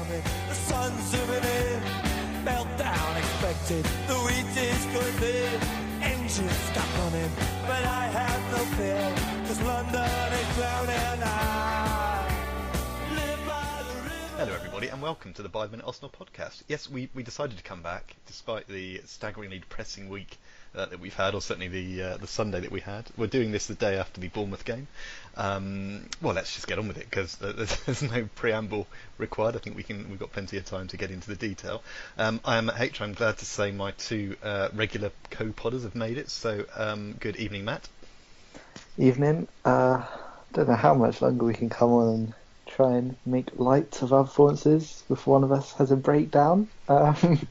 coming, the sun's zooming in, meltdown expected, the wheat is good there, engines stop running, but I have no fear, 'cause London is drowning. I live by the river. Hello everybody and welcome to the 5 Minute Arsenal podcast. Yes, we decided to come back despite the staggeringly depressing week that we've had, or certainly the Sunday that we had. We're doing this the day after the Bournemouth game. Well, let's just get on with it because there's no preamble required. I think we've got plenty of time to get into the detail. I am Matt H. I'm glad to say my two regular co-podders have made it. So good evening, Matt. Evening. Don't know how much longer we can come on and try and make light of our performances before one of us has a breakdown. It's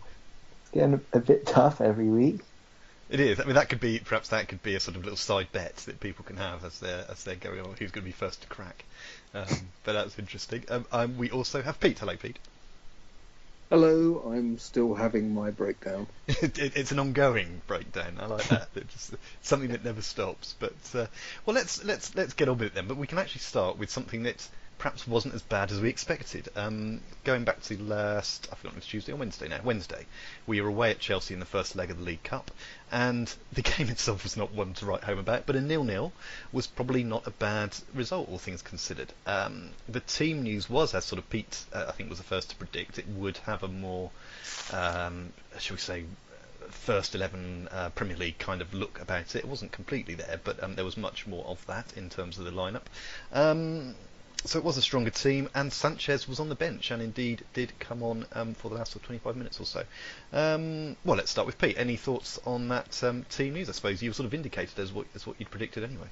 getting a bit tough every week. It is. I mean, that could be a sort of little side bet that people can have as they're going on who's going to be first to crack. But that's interesting. We also have Pete. Hello, Pete. Hello. I'm still having my breakdown. It's an ongoing breakdown. I like that. It's just something that never stops. But well, let's get on with it then. But we can actually start with something that perhaps wasn't as bad as we expected. Going back to last, I forgot if it was Tuesday or Wednesday now. Wednesday, we were away at Chelsea in the first leg of the League Cup, and the game itself was not one to write home about, but a 0-0 was probably not a bad result, all things considered. The team news was, as sort of Pete, I think, was the first to predict, it would have a more, shall we say, first 11 Premier League kind of look about it. It wasn't completely there, but there was much more of that in terms of the lineup. So it was a stronger team, and Sanchez was on the bench, and indeed did come on for the last 25 minutes or so. Well, let's start with Pete. Any thoughts on that team news? I suppose you were sort of indicated as what you'd predicted anyway.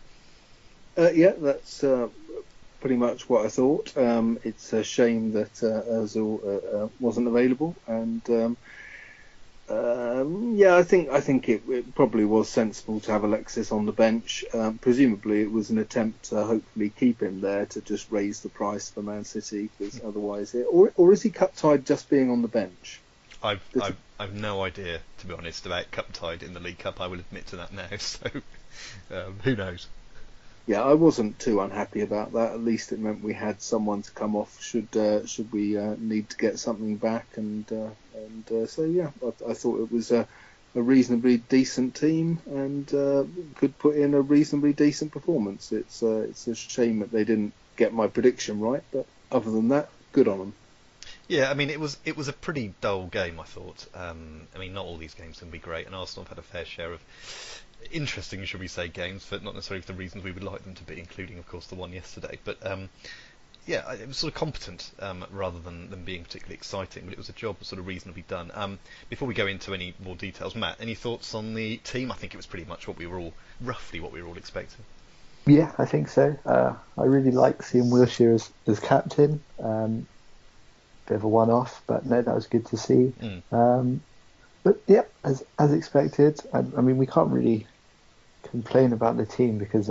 Yeah, that's pretty much what I thought. It's a shame that Ozil wasn't available, and yeah, I think it probably was sensible to have Alexis on the bench. Presumably, it was an attempt to hopefully keep him there to just raise the price for Man City, because otherwise, or is he cup-tied just being on the bench? I've no idea, to be honest, about cup-tied in the League Cup. I will admit to that now. So who knows? Yeah, I wasn't too unhappy about that. At least it meant we had someone to come off should we need to get something back, and so yeah, I thought it was a reasonably decent team and could put in a reasonably decent performance. It's a shame that they didn't get my prediction right, but other than that, good on them. Yeah, I mean, it was a pretty dull game, I thought. I mean, not all these games can be great, and Arsenal have had a fair share of interesting, should we say, games, but not necessarily for the reasons we would like them to be, including, of course, the one yesterday. But yeah, it was sort of competent rather than being particularly exciting, but it was a job sort of reasonably done. Before we go into any more details, Matt, any thoughts on the team? I think it was pretty much roughly what we were all expecting. Yeah, I think so. I really like seeing Wilshere as captain. Bit of a one-off, but no, that was good to see. But yeah, as expected. I mean, we can't really complain about the team because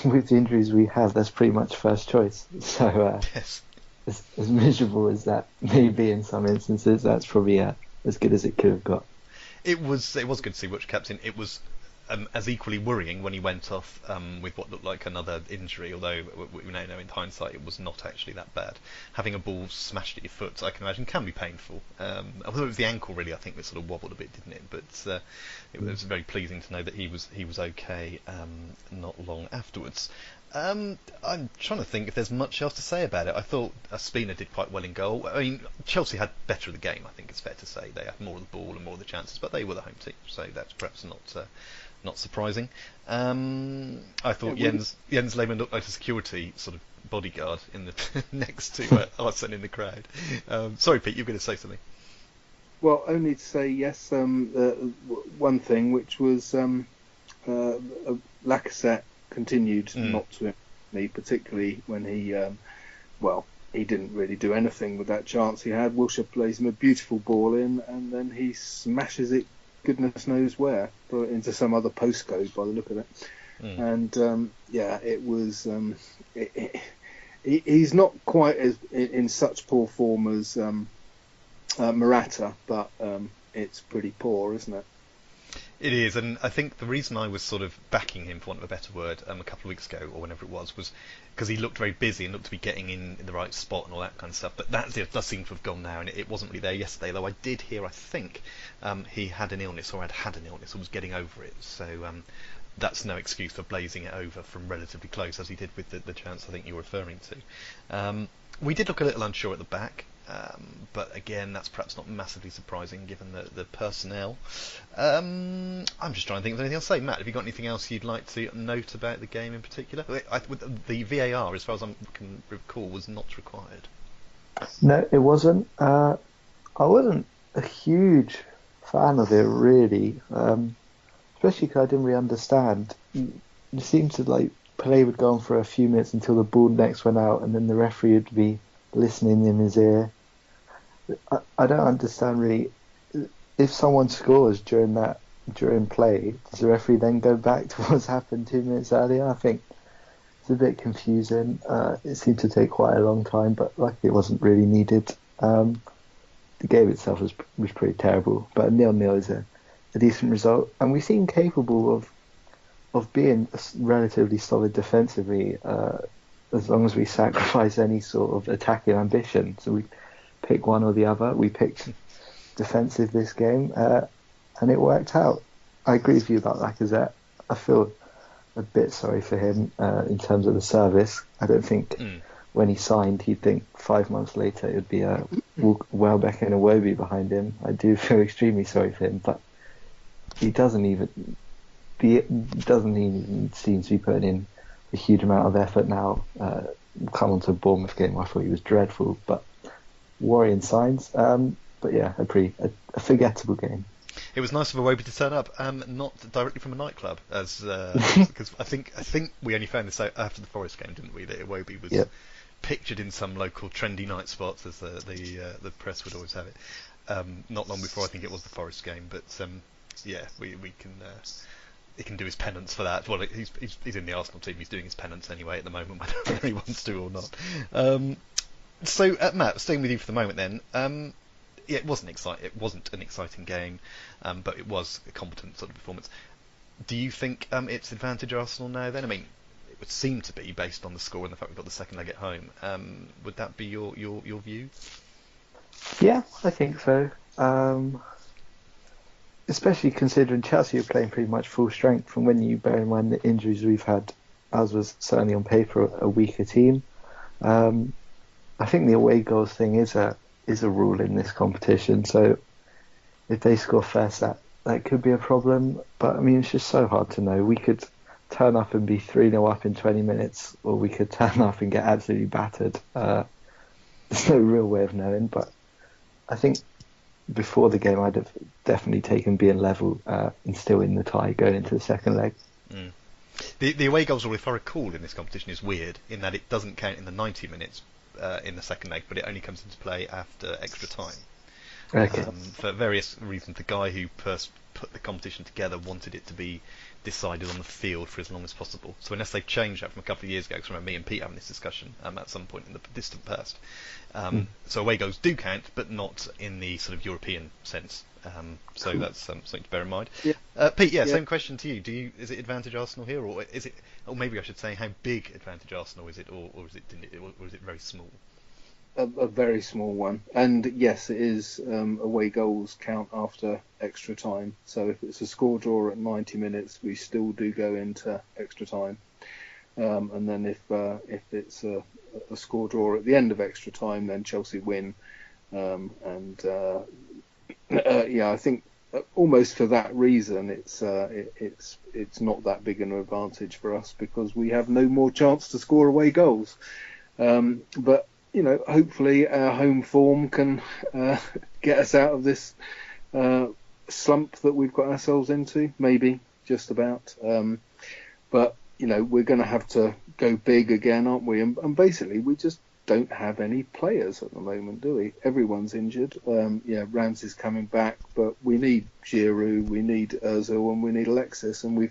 with the injuries we have, that's pretty much first choice. So Yes. as miserable as that may be in some instances, that's probably as good as it could have got. It was good to see Wilshere captain. It was as equally worrying when he went off with what looked like another injury, although we now know in hindsight it was not actually that bad. Having a ball smashed at your foot, I can imagine, can be painful. Although it was the ankle, really, I think that sort of wobbled a bit, didn't it? But it was very pleasing to know that he was okay not long afterwards. I'm trying to think if there's much else to say about it. I thought Spina did quite well in goal. I mean, Chelsea had better of the game, I think it's fair to say. They had more of the ball and more of the chances, but they were the home team, so that's perhaps not surprising. I thought Jens Lehmann looked like a security sort of bodyguard in the next to Arsene in the crowd. Sorry, Pete, you were going to say something. Well, only to say yes. One thing, which was Lacazette continued not to impress me, particularly when he didn't really do anything with that chance he had. Wilshere plays him a beautiful ball in, and then he smashes it goodness knows where, into some other postcode by the look of it. And yeah, it was he's not quite as in such poor form as Morata, but it's pretty poor, isn't it? It is, and I think the reason I was sort of backing him, for want of a better word, a couple of weeks ago or whenever it was because he looked very busy and looked to be getting in the right spot and all that kind of stuff. But that does seem to have gone now, and it wasn't really there yesterday. Though I did hear, I think, he had an illness or had an illness or was getting over it. So that's no excuse for blazing it over from relatively close, as he did with the chance I think you're referring to. We did look a little unsure at the back. But again, that's perhaps not massively surprising given the personnel. I'm just trying to think of anything else to say. Matt, have you got anything else you'd like to note about the game in particular? The VAR, as far as I can recall, was not required. No, it wasn't. I wasn't a huge fan of it, really, especially because I didn't really understand. It seemed to play would go on for a few minutes until the ball next went out, and then the referee would be listening in his ear. I don't understand really. If someone scores during play, does the referee then go back to what's happened 2 minutes earlier? I think it's a bit confusing. It seemed to take quite a long time, but luckily it wasn't really needed. The game itself was pretty terrible, but 0-0 is a decent result, and we seem capable of being relatively solid defensively. As long as we sacrifice any sort of attacking ambition. So we pick one or the other. We picked defensive this game, and it worked out. I agree with you about Lacazette. I feel a bit sorry for him in terms of the service. I don't think when he signed he'd think 5 months later it would be a Welbeck and a Iwobi behind him. I do feel extremely sorry for him, but he doesn't even seem to be putting in a huge amount of effort now. Come on to a Bournemouth game, I thought he was dreadful, but worrying signs. But yeah, a forgettable game. It was nice of Iwobi to turn up, not directly from a nightclub, as because I think we only found this out after the Forest game, didn't we? That Iwobi was pictured in some local trendy night spots, as the press would always have it. Not long before I think it was the Forest game, but yeah, we can. He can do his penance for that. Well, he's in the Arsenal team. He's doing his penance anyway at the moment, whether he wants to or not. So, Matt, staying with you for the moment, then. Yeah, it wasn't an exciting game, but it was a competent sort of performance. Do you think it's advantage Arsenal now? Then, I mean, it would seem to be based on the score and the fact we've got the second leg at home. Would that be your view? Yeah, I think so. Especially considering Chelsea are playing pretty much full strength, and when you bear in mind the injuries we've had, as was certainly on paper a weaker team. I think the away goals thing is a rule in this competition, so if they score first, that could be a problem. But I mean, it's just so hard to know. We could turn up and be 3-0 up in 20 minutes, or we could turn up and get absolutely battered. There's no real way of knowing, but I think before the game I'd have definitely taken being level and still in the tie going into the second leg. The away goals rule, if I recall, in this competition is weird in that it doesn't count in the 90 minutes in the second leg, but it only comes into play after extra time. Okay. For various reasons, the guy who first put the competition together wanted it to be decided on the field for as long as possible. So unless they've changed that from a couple of years ago, because I remember me and Pete having this discussion at some point in the distant past. So away goals do count, but not in the sort of European sense. So cool. That's something to bear in mind. Yeah. Pete, same question to you. Is it advantage Arsenal here, or is it? Or maybe I should say, how big advantage Arsenal is it, or is it very small? A very small one, and yes, it is. Away goals count after extra time. So if it's a score draw at 90 minutes, we still do go into extra time. And then if it's a score draw at the end of extra time, then Chelsea win. I think almost for that reason, it's not that big an advantage for us because we have no more chance to score away goals. But hopefully our home form can get us out of this slump that we've got ourselves into. Maybe just about. But we're going to have to go big again, aren't we? And basically, we just don't have any players at the moment, do we? Everyone's injured. Ramsey's coming back, but we need Giroud, we need Ozil, and we need Alexis. And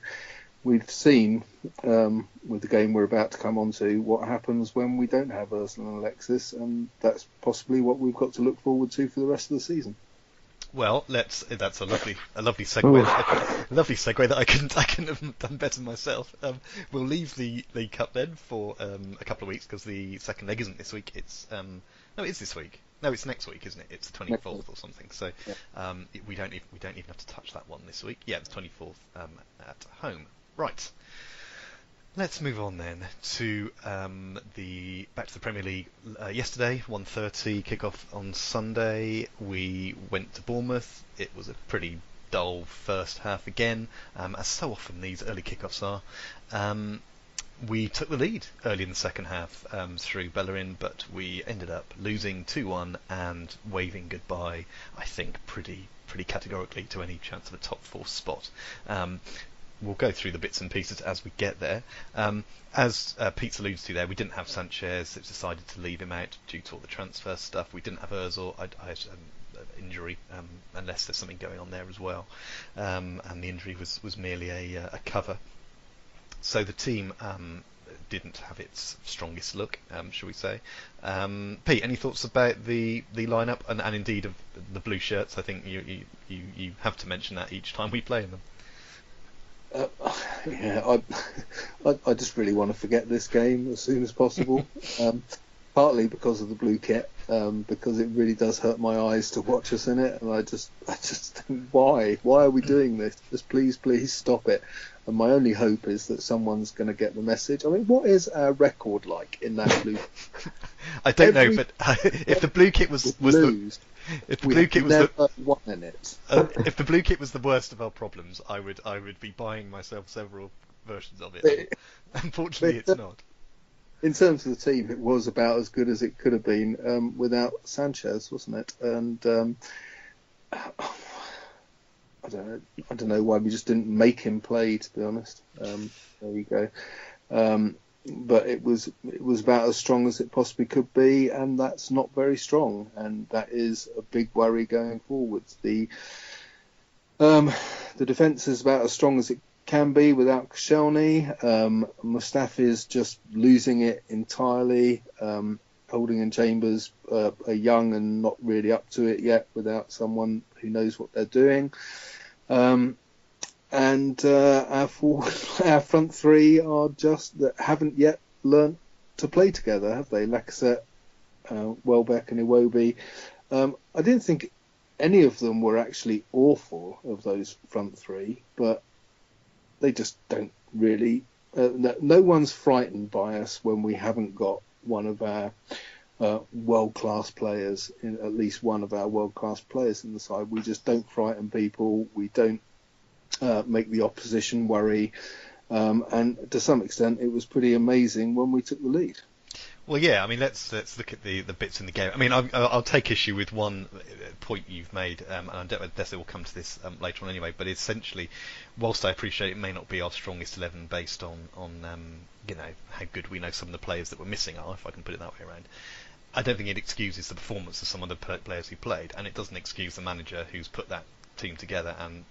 we've seen with the game we're about to come on to what happens when we don't have Ozil and Alexis, and that's possibly what we've got to look forward to for the rest of the season. Well, that's a lovely segue, lovely segue that I couldn't have done better myself. We'll leave the League Cup then for a couple of weeks because the second leg isn't this week. It's no, it's this week. No, it's next week, isn't it? It's the 24th or something. So we don't even have to touch that one this week. Yeah, it's 24th at home. Right. Let's move on then to back to the Premier League. Yesterday, 1:30 kickoff on Sunday. We went to Bournemouth. It was a pretty dull first half again, as so often these early kickoffs are. We took the lead early in the second half through Bellerin, but we ended up losing 2-1 and waving goodbye, I think, pretty categorically to any chance of a top 4 spot. We'll go through the bits and pieces as we get there. As Pete alludes to there, we didn't have Sanchez. It was decided to leave him out due to all the transfer stuff. We didn't have Ozil. I had an injury, unless there's something going on there as well. And the injury was merely a cover. So the team didn't have its strongest look, shall we say. Pete, any thoughts about the lineup and indeed of the blue shirts? I think you have to mention that each time we play them. I just really want to forget this game as soon as possible. Partly because of the blue kit, because it really does hurt my eyes to watch us in it, and I just think, why are we doing this? Just please stop it. And my only hope is that someone's going to get the message. I mean, what is our record like in that blue? I don't know, but if the blue kit was the if the blue kit was the one in it. If the blue kit was the worst of our problems, I would be buying myself several versions of it. Unfortunately, it's not. In terms of the team, it was about as good as it could have been without Sanchez, wasn't it? And I don't know why we just didn't make him play. To be honest, there you go. But it was about as strong as it possibly could be, and that's not very strong, and that is a big worry going forwards. The defence is about as strong as it can be without Koscielny. Mustafi's just losing it entirely. Holding and Chambers are young and not really up to it yet without someone who knows what they're doing. And our front three are just that haven't yet learnt to play together, have they? Lacazette, Welbeck, and Iwobi. I didn't think any of them were actually awful of those front three, but they just don't really. No one's frightened by us when we haven't got one of our world-class players, at least one of our world-class players in the side. We just don't frighten people. We don't make the opposition worry, and to some extent it was pretty amazing when we took the lead. Well, yeah, I mean, let's look at the bits in the game. I mean, I'll take issue with one point you've made, and I guess we'll come to this later on anyway, but essentially, whilst I appreciate it may not be our strongest 11 based on how good we know some of the players that we're missing are, if I can put it that way around, I don't think it excuses the performance of some of the players who played, and it doesn't excuse the manager who's put that team together. And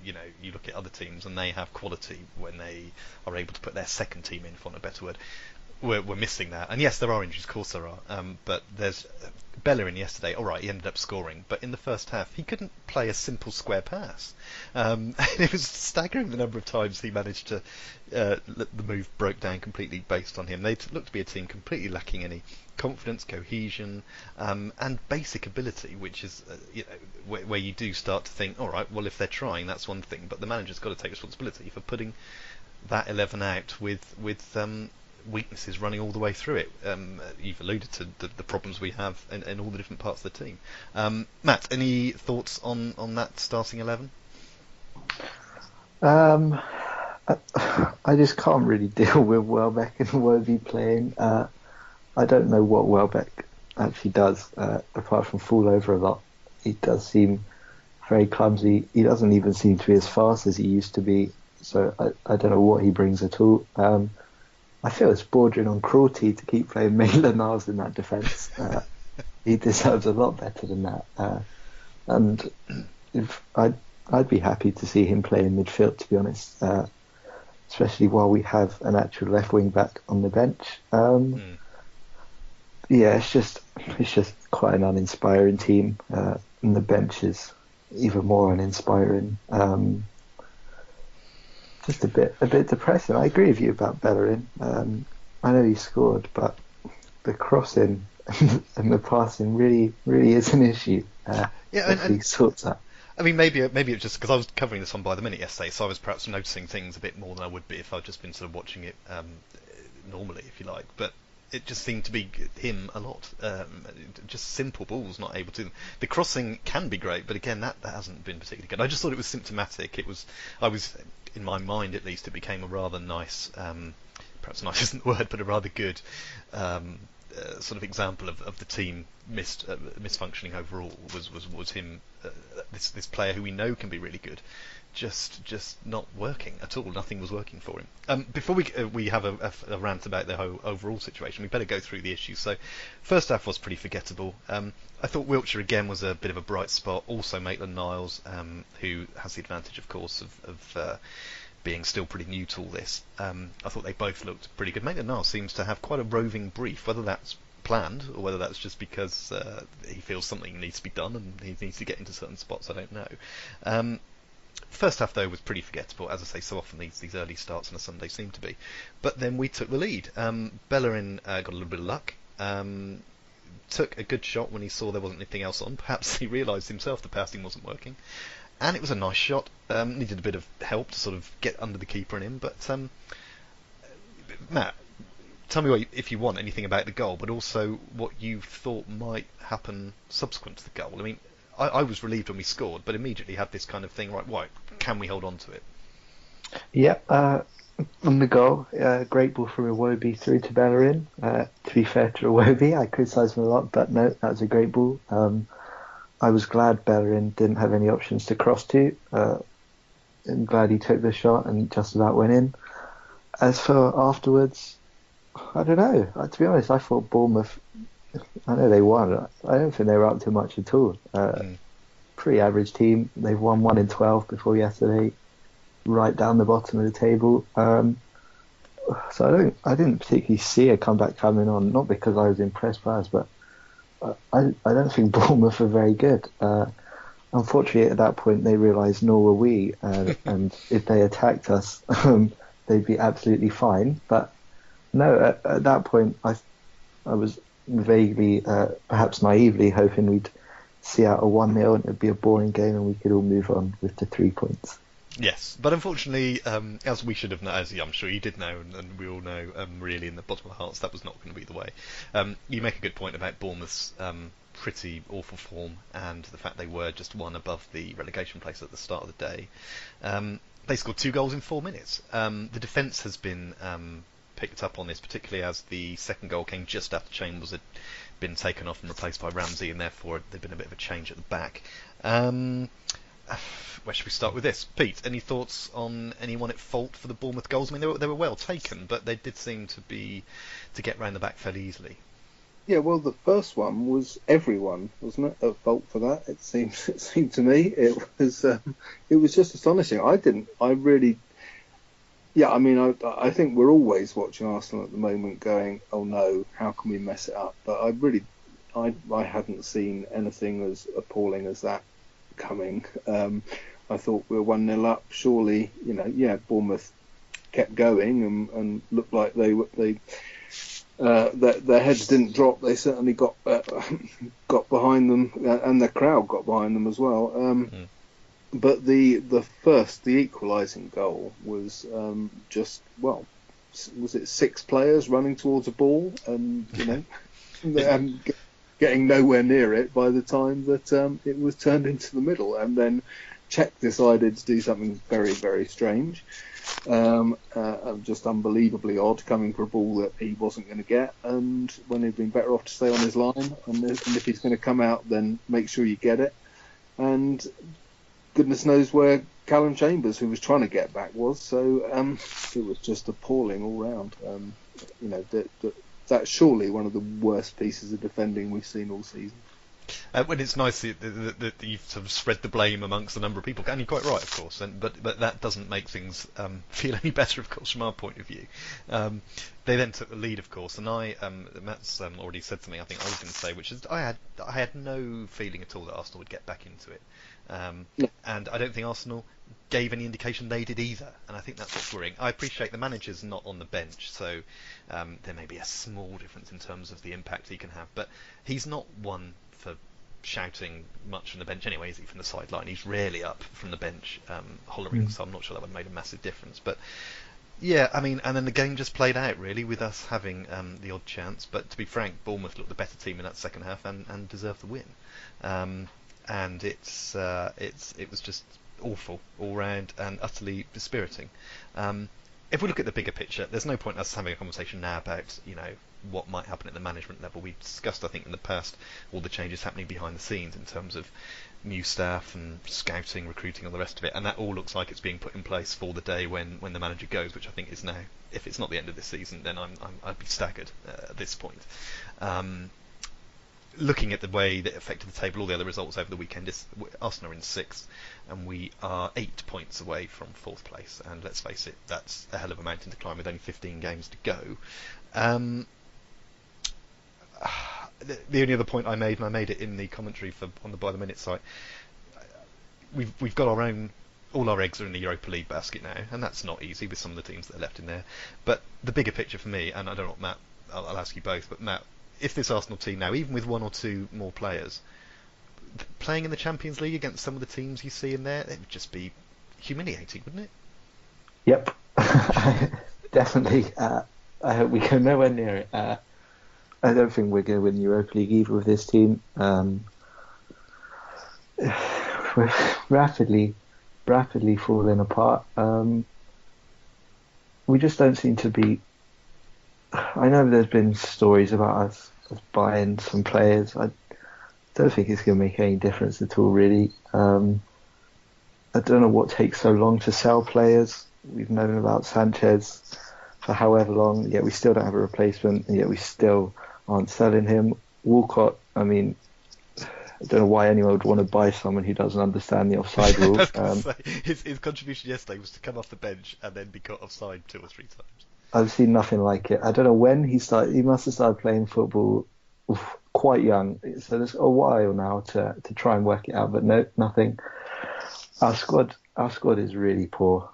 you look at other teams and they have quality when they are able to put their second team in, for want of a better word. We're missing that, and yes, there are injuries, of course there are. But there's Bellerin yesterday. All right, he ended up scoring, but in the first half he couldn't play a simple square pass. And it was staggering the number of times he managed to the move broke down completely based on him. They looked to be a team completely lacking any confidence, cohesion, and basic ability, which is where you do start to think, all right, well, if they're trying, that's one thing, but the manager's got to take responsibility for putting that 11 out with weaknesses running all the way through it. You've alluded to the problems we have in all the different parts of the team. Matt, any thoughts on that starting 11? I just can't really deal with Welbeck and Iwobi playing. I don't know what Welbeck actually does, apart from fall over a lot. He does seem very clumsy. He doesn't even seem to be as fast as he used to be, so I don't know what he brings at all. I feel it's bordering on cruelty to keep playing Maitland-Niles in that defence. He deserves a lot better than that. And I'd be happy to see him play in midfield, to be honest, especially while we have an actual left wing back on the bench. Yeah, it's just quite an uninspiring team, and the bench is even more uninspiring. Just a bit depressing. I agree with you about Bellerin. I know he scored, but the crossing and the passing really is an issue. And he sorts that. I mean, maybe it's just because I was covering this on By the Minute yesterday, so I was perhaps noticing things a bit more than I would be if I'd just been sort of watching it normally, if you like. But it just seemed to be him a lot. Just simple balls, not able to. The crossing can be great, but again, that hasn't been particularly good. I just thought it was symptomatic. I was in my mind at least, it became a rather nice, perhaps nice isn't the word, but a rather good sort of example of the team misfunctioning overall. Was him, this player who we know can be really good, just not working at all. Nothing was working for him. Before we have a rant about the whole overall situation, we better go through the issues. So, first half was pretty forgettable. I thought Wiltshire again was a bit of a bright spot. Also, Maitland-Niles, who has the advantage, of course, of being still pretty new to all this. I thought they both looked pretty good. Maitland-Niles seems to have quite a roving brief, whether that's planned or whether that's just because he feels something needs to be done and he needs to get into certain spots. I don't know. First half, though, was pretty forgettable. As I say, so often these early starts on a Sunday seem to be. But then we took the lead. Bellerin got a little bit of luck. Took a good shot when he saw there wasn't anything else on. Perhaps he realised himself the passing wasn't working. And it was a nice shot. Needed a bit of help to sort of get under the keeper and in. But Matt, tell me if you want anything about the goal, but also what you thought might happen subsequent to the goal. I mean, I was relieved when we scored, but immediately had this kind of thing, right, can we hold on to it? Yeah, on the goal, great ball from Iwobi through to Bellerin. To be fair to Iwobi, I criticised him a lot, but no, that was a great ball. I was glad Bellerin didn't have any options to cross to. I'm glad he took the shot and just about went in. As for afterwards, I don't know. To be honest, I thought Bournemouth, I know they won. I don't think they were up to much at all. Pretty average team. They've won 1 in 12 before yesterday, right down the bottom of the table. So I didn't particularly see a comeback coming on. Not because I was impressed by us, but I don't think Bournemouth are very good. Unfortunately, at that point, they realised nor were we, and if they attacked us, they'd be absolutely fine. But no, at that point, I was vaguely, perhaps naively, hoping we'd see out a 1-0 and it'd be a boring game and we could all move on with the 3 points. Yes, but unfortunately, as we should have known, as I'm sure you did know, and we all know, really in the bottom of our hearts, that was not going to be the way. You make a good point about Bournemouth's pretty awful form and the fact they were just one above the relegation place at the start of the day. They scored 2 goals in 4 minutes. The defence has been picked up on this, particularly as the second goal came just after Chambers had been taken off and replaced by Ramsey, and therefore there'd been a bit of a change at the back. Where should we start with this? Pete, any thoughts on anyone at fault for the Bournemouth goals? I mean, they were well taken, but they did seem to get round the back fairly easily. Yeah, well, the first one was everyone, wasn't it, at fault for that? It seemed to me it was just astonishing. I think we're always watching Arsenal at the moment, going, "Oh no, how can we mess it up?" But I hadn't seen anything as appalling as that coming. I thought we were 1-0 up. Surely, Bournemouth kept going and looked like their heads didn't drop. They certainly got behind them, and the crowd got behind them as well. But the equalising goal was was it 6 players running towards a ball, and getting nowhere near it by the time that it was turned into the middle, and then Cech decided to do something very, very strange, just unbelievably odd, coming for a ball that he wasn't going to get, and when he'd been better off to stay on his line, and if he's going to come out, then make sure you get it. And goodness knows where Callum Chambers, who was trying to get back, was. So it was just appalling all round. That's surely one of the worst pieces of defending we've seen all season. When it's nice that you've sort of spread the blame amongst a number of people, and you're quite right, of course. But that doesn't make things feel any better, of course, from our point of view. They then took the lead, of course, and Matt's already said something I think I was going to say, which is I had no feeling at all that Arsenal would get back into it, and I don't think Arsenal gave any indication they did either, and I think that's what's worrying. I appreciate the manager's not on the bench, so there may be a small difference in terms of the impact he can have, but he's not one for shouting much from the bench anyway, is he, from the sideline? He's rarely up from the bench hollering, so I'm not sure that would have made a massive difference. But yeah, I mean, and then the game just played out really with us having the odd chance, but to be frank, Bournemouth looked the better team in that second half and deserved the win. And it was just awful all round and utterly dispiriting. If we look at the bigger picture, there's no point in us having a conversation now about, you know, what might happen at the management level. We've discussed, I think, in the past, all the changes happening behind the scenes in terms of new staff and scouting, recruiting, all the rest of it, and that all looks like it's being put in place for the day when the manager goes, which I think is now. If it's not the end of this season, then I'd be staggered at this point. Looking at the way that affected the table, all the other results over the weekend, Arsenal are in 6th, and we are 8 points away from 4th place. And let's face it, that's a hell of a mountain to climb with only 15 games to go. The only other point I made, and I made it in the commentary on the By the Minute site, we've got all our eggs are in the Europa League basket now, and that's not easy with some of the teams that are left in there. But the bigger picture for me, and I don't know, Matt, I'll ask you both, but Matt, if this Arsenal team now, even with 1 or 2 more players, playing in the Champions League against some of the teams you see in there, it would just be humiliating, wouldn't it? Yep, definitely. I hope we go nowhere near it. I don't think we're going to win the Europa League either with this team. We're rapidly falling apart. We just don't seem to be. I know there's been stories about us buying some players. I don't think it's going to make any difference at all, really. I don't know what takes so long to sell players. We've known about Sanchez for however long, yet we still don't have a replacement, and yet we still aren't selling him. Walcott, I mean, I don't know why anyone would want to buy someone who doesn't understand the offside rules. His contribution yesterday was to come off the bench and then be caught offside 2 or 3 times. I've seen nothing like it. I don't know when he started. He must have started playing football quite young. So there's a while now to try and work it out. But no, nothing. Our squad is really poor,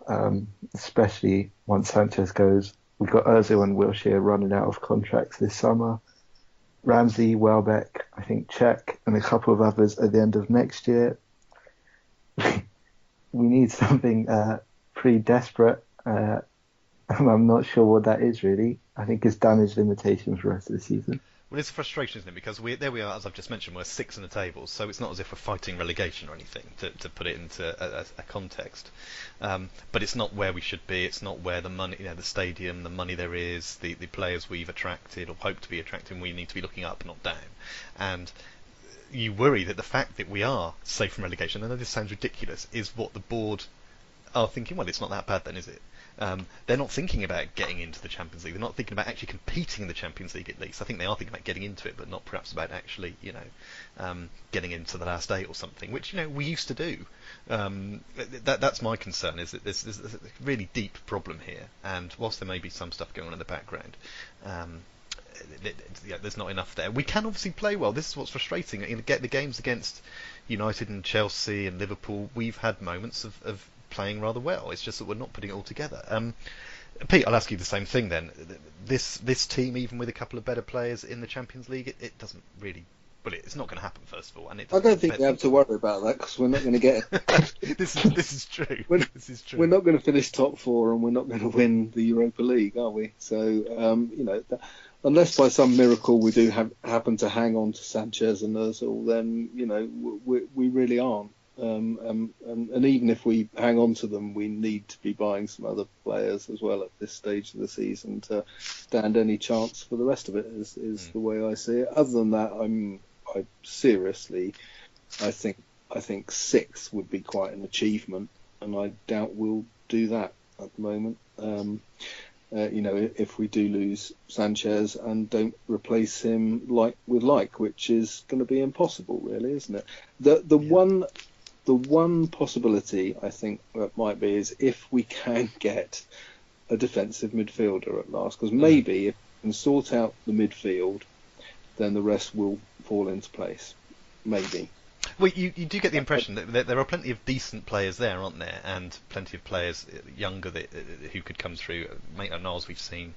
especially once Sanchez goes. We've got Ozil and Wilshere running out of contracts this summer. Ramsey, Welbeck, I think Czech, and a couple of others at the end of next year. We need something pretty desperate. I'm not sure what that is, really. I think it's damage limitation for the rest of the season. Well, it's a frustration, isn't it? Because there we are, as I've just mentioned, we're 6th in the table, so it's not as if we're fighting relegation or anything, to put it into a context. But it's not where we should be. It's not where the money, the stadium, the money there is, the players we've attracted or hope to be attracting. We need to be looking up, not down. And you worry that the fact that we are safe from relegation, I know this sounds ridiculous, is what the board are thinking. Well, it's not that bad then, is it? They're not thinking about getting into the Champions League. They're not thinking about actually competing in the Champions League, at least. I think they are thinking about getting into it, but not perhaps about actually, getting into the last 8 or something, which, we used to do. That's my concern, is that there's a really deep problem here. And whilst there may be some stuff going on in the background, there's not enough there. We can obviously play well. This is what's frustrating. The games against United and Chelsea and Liverpool, we've had moments of playing rather well. It's just that we're not putting it all together. Pete, I'll ask you the same thing then. This team, even with a couple of better players in the Champions League, it doesn't really. Well, it's not going to happen, first of all. And I don't think we have to worry about that because we're not going to get it. This is true. This is true. We're not going to finish top 4 and we're not going to win the Europa League, are we? So, unless by some miracle we do happen to hang on to Sanchez and Ozil, then, we really aren't. And even if we hang on to them, we need to be buying some other players as well at this stage of the season to stand any chance for the rest of it. Is the way I see it. Other than that, I seriously, I think 6th would be quite an achievement, and I doubt we'll do that at the moment. if we do lose Sanchez and don't replace him which is going to be impossible, really, isn't it? The one possibility I think that might be is if we can get a defensive midfielder at last, because maybe if we can sort out the midfield, then the rest will fall into place. Maybe. Well, you do get the impression that there are plenty of decent players there, aren't there? And plenty of players younger who could come through. Maitland-Niles we've seen.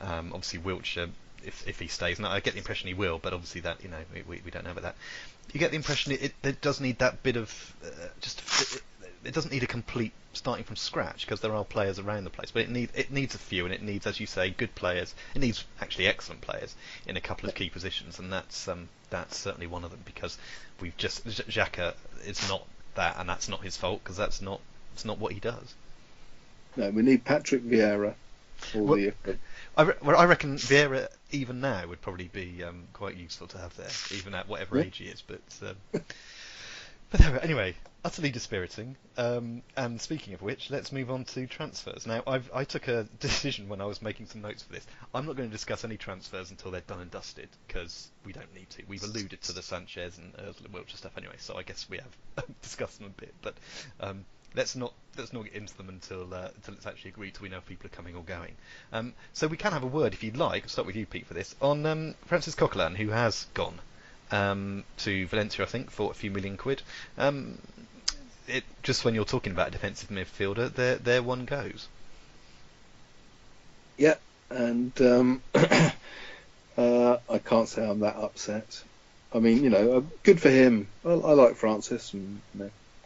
Obviously Wiltshire, if he stays. And I get the impression he will, but obviously that, we don't know about that. You get the impression it does need that bit of... It doesn't need a complete starting from scratch, because there are players around the place. But it needs a few, and it needs, as you say, good players. It needs actually excellent players in a couple of key positions, and that's certainly one of them, because we've just Xhaka is not that, and that's not his fault, because it's not what he does. No, we need Patrick Vieira. I reckon Vieira even now would probably be quite useful to have there, even at whatever age he is. But anyway, utterly dispiriting. And speaking of which, let's move on to transfers. Now, I took a decision when I was making some notes for this. I'm not going to discuss any transfers until they're done and dusted, because we don't need to. We've alluded to the Sanchez and Wiltshire stuff anyway, so I guess we have discussed them a bit. But let's not get into them until it's actually agreed, till we know if people are coming or going. So we can have a word, if you'd like. I'll start with you, Pete, for this, on Francis Coquelin, who has gone to Valencia, I think, for a few million quid. Just when you're talking about a defensive midfielder, there one goes. Yeah, and I can't say I'm that upset. I mean, good for him. I like Francis, and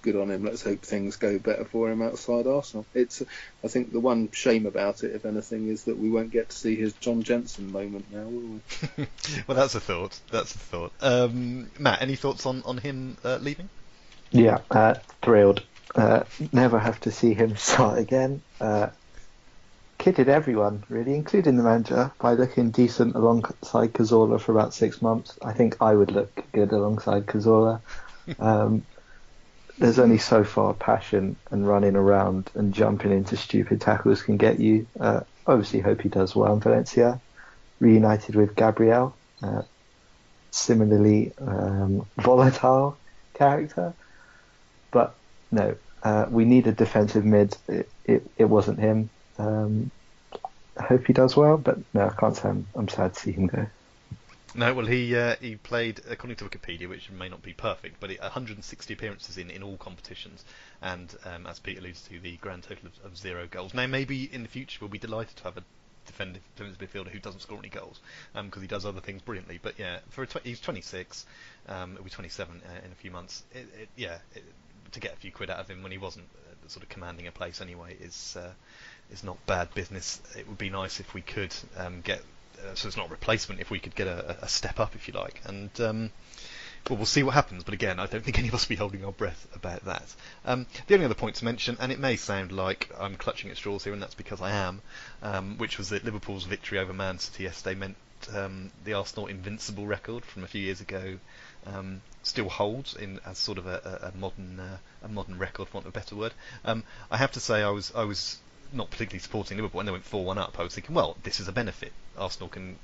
good on him. Let's hope things go better for him outside Arsenal. I think the one shame about it, if anything, is that we won't get to see his John Jensen moment now, will we? Well, that's a thought. Matt, any thoughts on him leaving? Yeah, thrilled. Never have to see him start again. Kidded everyone, really, including the manager, by looking decent alongside Cazorla for about 6 months. I think I would look good alongside Cazorla. There's only so far passion and running around and jumping into stupid tackles can get you. Obviously hope he does well in Valencia. Reunited with Gabriel. Similarly volatile character. But no, we need a defensive mid. It wasn't him. I hope he does well, but no, I can't say I'm sad to see him go. No, well, he played, according to Wikipedia, which may not be perfect, but 160 appearances in all competitions, and as Pete alludes to, the grand total of 0 goals. Now, maybe in the future we'll be delighted to have a defensive midfielder who doesn't score any goals, because he does other things brilliantly. But yeah, he's 26, he'll be 27 in a few months. To get a few quid out of him when he wasn't sort of commanding a place anyway is not bad business. It would be nice if we could get. So it's not a replacement, if we could get a step up, if you like. And we'll see what happens. But again, I don't think any of us will be holding our breath about that. The only other point to mention, and it may sound like I'm clutching at straws here, and that's because I am, which was that Liverpool's victory over Man City yesterday meant the Arsenal Invincible record from a few years ago still holds as sort of a modern record, for want of a better word. I have to say I was not particularly supporting Liverpool when they went 4-1 up. I was thinking, well, this is a benefit. Arsenal can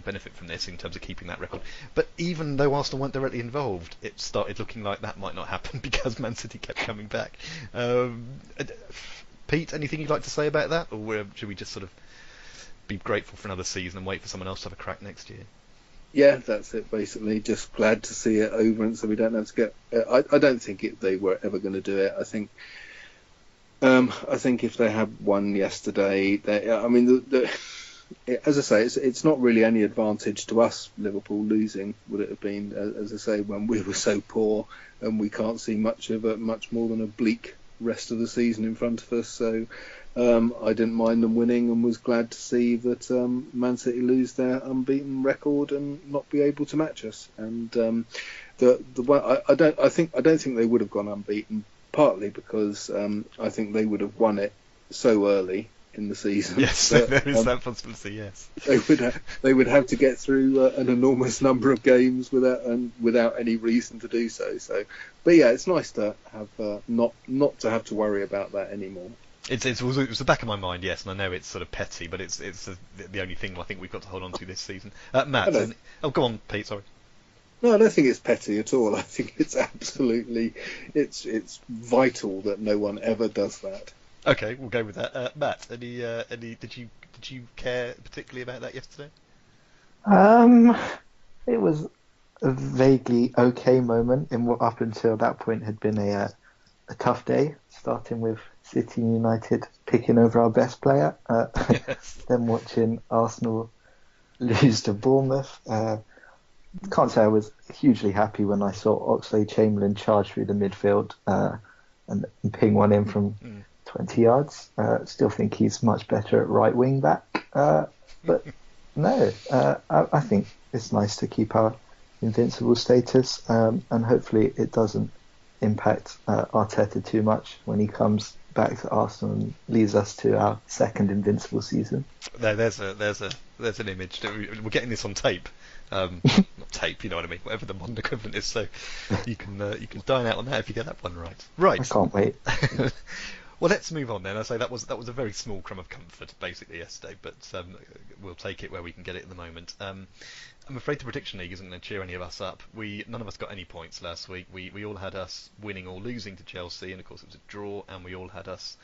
benefit from this in terms of keeping that record. But even though Arsenal weren't directly involved, it started looking like that might not happen because Man City kept coming back. Pete, anything you'd like to say about that, or should we just sort of be grateful for another season and wait for someone else to have a crack next year? Yeah, that's it, basically. Just glad to see it over, and so we don't have to get... I don't think they were ever going to do it. I think if they had won yesterday, as I say, it's not really any advantage to us, Liverpool losing, would it have been, as I say, when we were so poor and we can't see much more than a bleak rest of the season in front of us. So I didn't mind them winning, and was glad to see that Man City lose their unbeaten record and not be able to match us. And I don't think they would have gone unbeaten. Partly because I think they would have won it so early in the season. Yes, there is that possibility. Yes, they would have to get through an enormous number of games without any reason to do so. But yeah, it's nice to have not to have to worry about that anymore. It was the back of my mind, yes, and I know it's sort of petty, but it's the only thing I think we've got to hold on to this season. Matt, go on, Pete. Sorry. No, I don't think it's petty at all. I think it's absolutely, it's vital that no one ever does that. Okay, we'll go with that. Matt, any did you care particularly about that yesterday? It was a vaguely okay moment in what up until that point had been a tough day, starting with City United picking over our best player, Yes. then watching Arsenal lose to Bournemouth. Can't say I was hugely happy when I saw Oxlade-Chamberlain charge through the midfield and ping one in from 20 yards. Still think he's much better at right wing back. But no, I think it's nice to keep our invincible status, and hopefully it doesn't impact Arteta too much when he comes back to Arsenal and leads us to our second invincible season. There's an image. We're getting this on tape. Not tape, you know what I mean. Whatever the modern equivalent is. So you can dine out on that if you get that one right. Right. I can't wait. Well, let's move on then. I say that was a very small crumb of comfort basically yesterday, but we'll take it where we can get it at the moment. I'm afraid the prediction league isn't going to cheer any of us up. None of us got any points last week. We all had us winning or losing to Chelsea, and of course it was a draw, and we all had us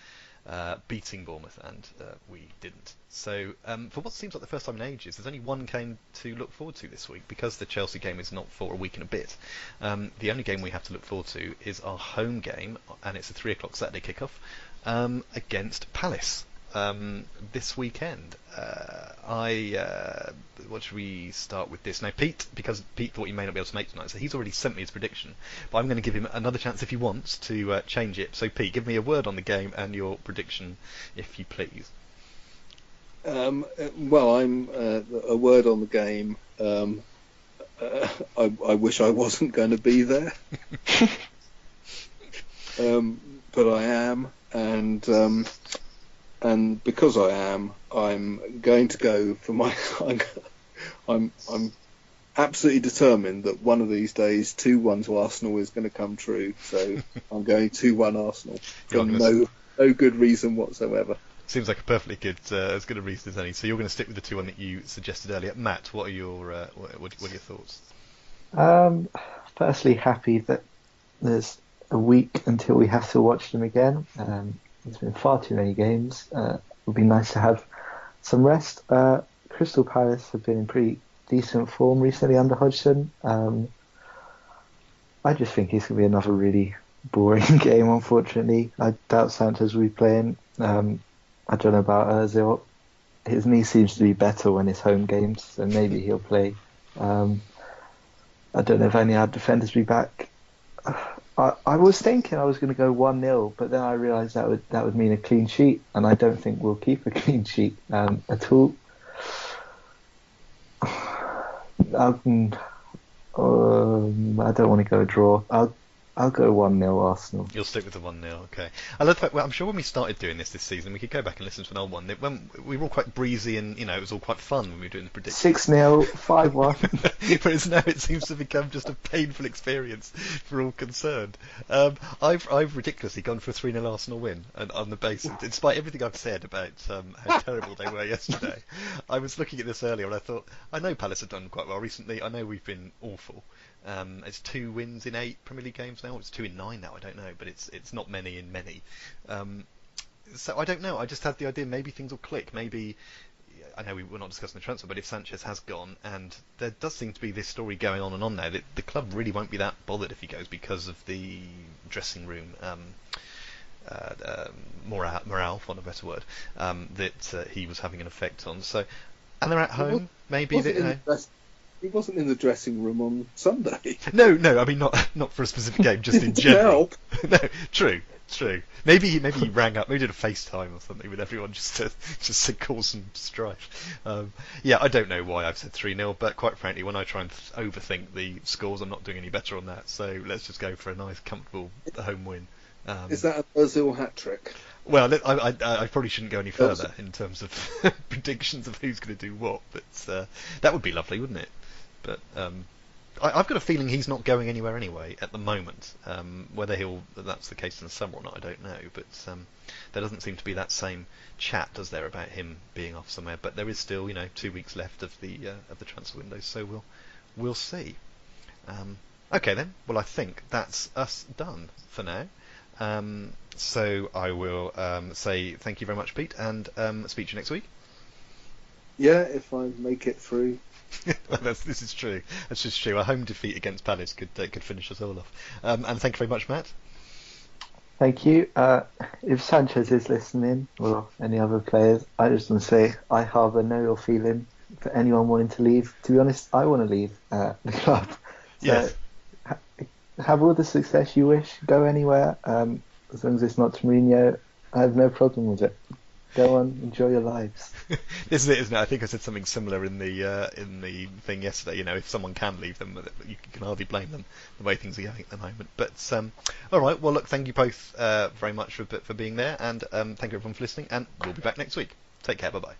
beating Bournemouth, and we didn't. So for what seems like the first time in ages, there's only one game to look forward to this week, because the Chelsea game is not for a week and a bit. The only game we have to look forward to is our home game, and it's a 3:00 Saturday kickoff against Palace this weekend. What should we start with this now? Pete, because Pete thought he may not be able to make tonight, so he's already sent me his prediction, but I'm going to give him another chance if he wants to change it. So Pete, give me a word on the game and your prediction, if you please. Well, I'm a word on the game. I wish I wasn't going to be there, but I am, and because I am, I'm going to go for my. I'm absolutely determined that one of these days 2-1 to Arsenal is going to come true. So I'm going 2-1 Arsenal for no good reason whatsoever. Seems like a perfectly good, as good a reason as any. So you're going to stick with the 2-1 that you suggested earlier. Matt, what are your what are your thoughts? Firstly, happy that there's a week until we have to watch them again. There's been far too many games. It would be nice to have some rest. Crystal Palace have been in pretty decent form recently under Hodgson. I just think it's going to be another really boring game, unfortunately. I doubt Sanchez will be playing. I don't know about Ozil. His knee seems to be better when it's home games, so maybe he'll play. I don't know if any of our defenders will be back. I was thinking I was going to go 1-0, but then I realised that would mean a clean sheet, and I don't think we'll keep a clean sheet at all. I don't want to go a draw. I'll go 1-0 Arsenal. You'll stick with the 1-0, okay. I love the fact, well, I'm sure when we started doing this season, we could go back and listen to an old one. When we were all quite breezy and, it was all quite fun when we were doing the predictions. 6-0, 5-1. Whereas now it seems to become just a painful experience for all concerned. I've ridiculously gone for a 3-0 Arsenal win, and on the basis, despite everything I've said about how terrible they were yesterday. I was looking at this earlier and I thought, I know Palace have done quite well recently. I know we've been awful. It's 2 wins in 8 Premier League games now. It's 2 in 9 now. I don't know, but it's not many in many. So I don't know. I just had the idea maybe things will click. Maybe I know we're not discussing the transfer, but if Sanchez has gone, and there does seem to be this story going on and on now that the club really won't be that bothered if he goes because of the dressing room morale, for want of a better word, that he was having an effect on. So, and they're at home. Maybe He wasn't in the dressing room on Sunday. No, I mean not for a specific game, just in general. No, true. Maybe he rang up, maybe did a FaceTime or something with everyone just to cause some strife. Yeah, I don't know why I've said 3-0, but quite frankly, when I try and overthink the scores, I'm not doing any better on that. So let's just go for a nice, comfortable home win. Is that an Ozil hat trick? Well, I probably shouldn't go any further in terms of predictions of who's going to do what, but that would be lovely, wouldn't it? But I've got a feeling he's not going anywhere anyway at the moment. Whether that's the case in the summer or not, I don't know. But there doesn't seem to be that same chat, does there, about him being off somewhere? But there is still, 2 weeks left of the transfer window, so we'll see. Okay then. Well, I think that's us done for now. So I will say thank you very much, Pete, and speak to you next week. Yeah, if I make it through. Well, this is true. That's just true. A home defeat against Palace could finish us all off. And thank you very much, Matt. Thank you. If Sanchez is listening, or any other players, I just want to say I harbour no ill feeling for anyone wanting to leave. To be honest, I want to leave the club. So Yes. have all the success you wish. Go anywhere. As long as it's not to Mourinho, I have no problem with it. Go on, enjoy your lives. This is it, isn't it? I think I said something similar in the thing yesterday. If someone can leave them, you can hardly blame them the way things are going at the moment. But all right, well, look, thank you both very much for being there, and thank you everyone for listening, and we'll be back next week. Take care, bye bye.